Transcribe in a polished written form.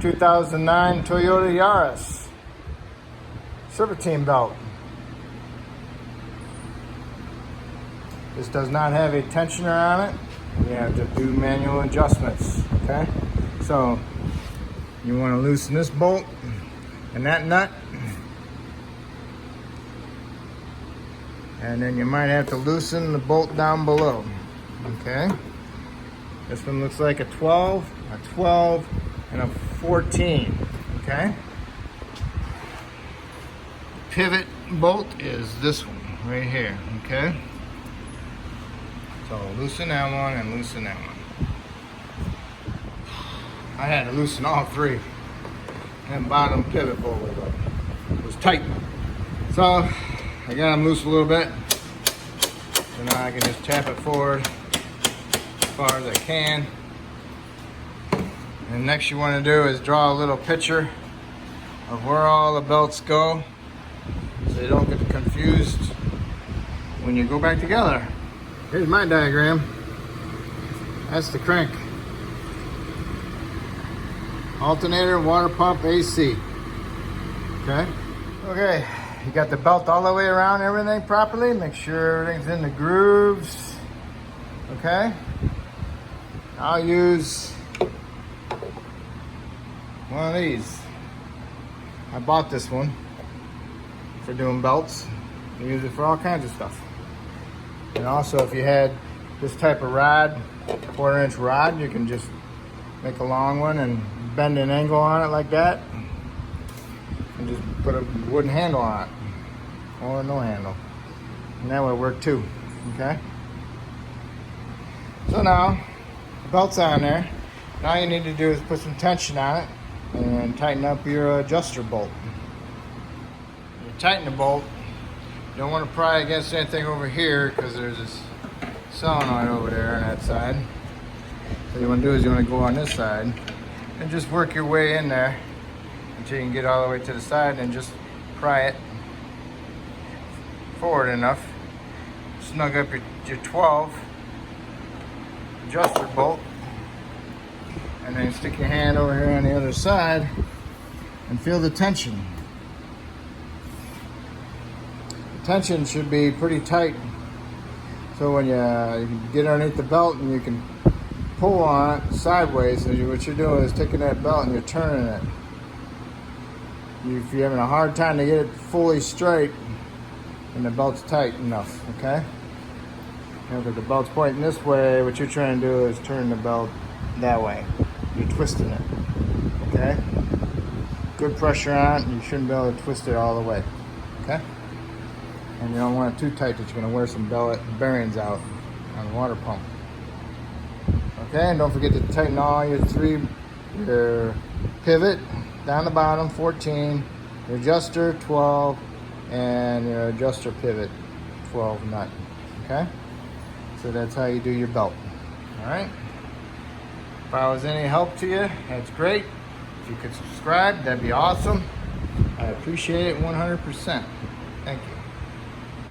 2009 Toyota Yaris serpentine belt. This does not have a tensioner on it. You have to do manual adjustments, okay? So you want to loosen this bolt and that nut, and then you might have to loosen the bolt down below, okay? This one looks like a 12, and a 14, okay? Pivot bolt is this one right here, okay? So loosen that one and loosen that one. I had to loosen all three. And bottom pivot bolt was tight. So I got them loose a little bit. So now I can just tap it forward as far as I can. And next you want to do is draw a little picture of where all the belts go, so you don't get confused when you go back together. Here's my diagram. That's the crank. Alternator, water pump, AC. Okay? Okay, you got the belt all the way around, everything properly. Make sure everything's in the grooves. Okay? I'll use one of these. I bought this one for doing belts. You use it for all kinds of stuff. And also, if you had this type of rod, 1/4-inch rod, you can just make a long one and bend an angle on it like that, and just put a wooden handle on it, or no handle, and that would work too. Okay. So now the belt's on there. Now you need to do is put some tension on it and tighten up your adjuster bolt. When you tighten the bolt, you don't want to pry against anything over here because there's this solenoid over there on that side. What you want to do is you want to go on this side and just work your way in there until you can get all the way to the side, and just pry it forward enough. Snug up your 12 adjuster bolt, and then stick your hand over here on the other side and feel the tension. The tension should be pretty tight, so when you get underneath the belt and you can pull on it sideways. So what you're doing is taking that belt and you're turning it. If you're having a hard time to get it fully straight, and the belt's tight enough, okay? Now if the belt's pointing this way, what you're trying to do is turn the belt that way. You're twisting it, okay? Good pressure on it, and you shouldn't be able to twist it all the way, okay? And you don't want it too tight that you're going to wear some bearings out on the water pump. Okay, and don't forget to tighten all your pivot down the bottom, 14, your adjuster, 12, and your adjuster pivot, 12 nut. Okay, so that's how you do your belt. All right. If I was any help to you, that's great. If you could subscribe, that'd be awesome. I appreciate it 100%. Thank you.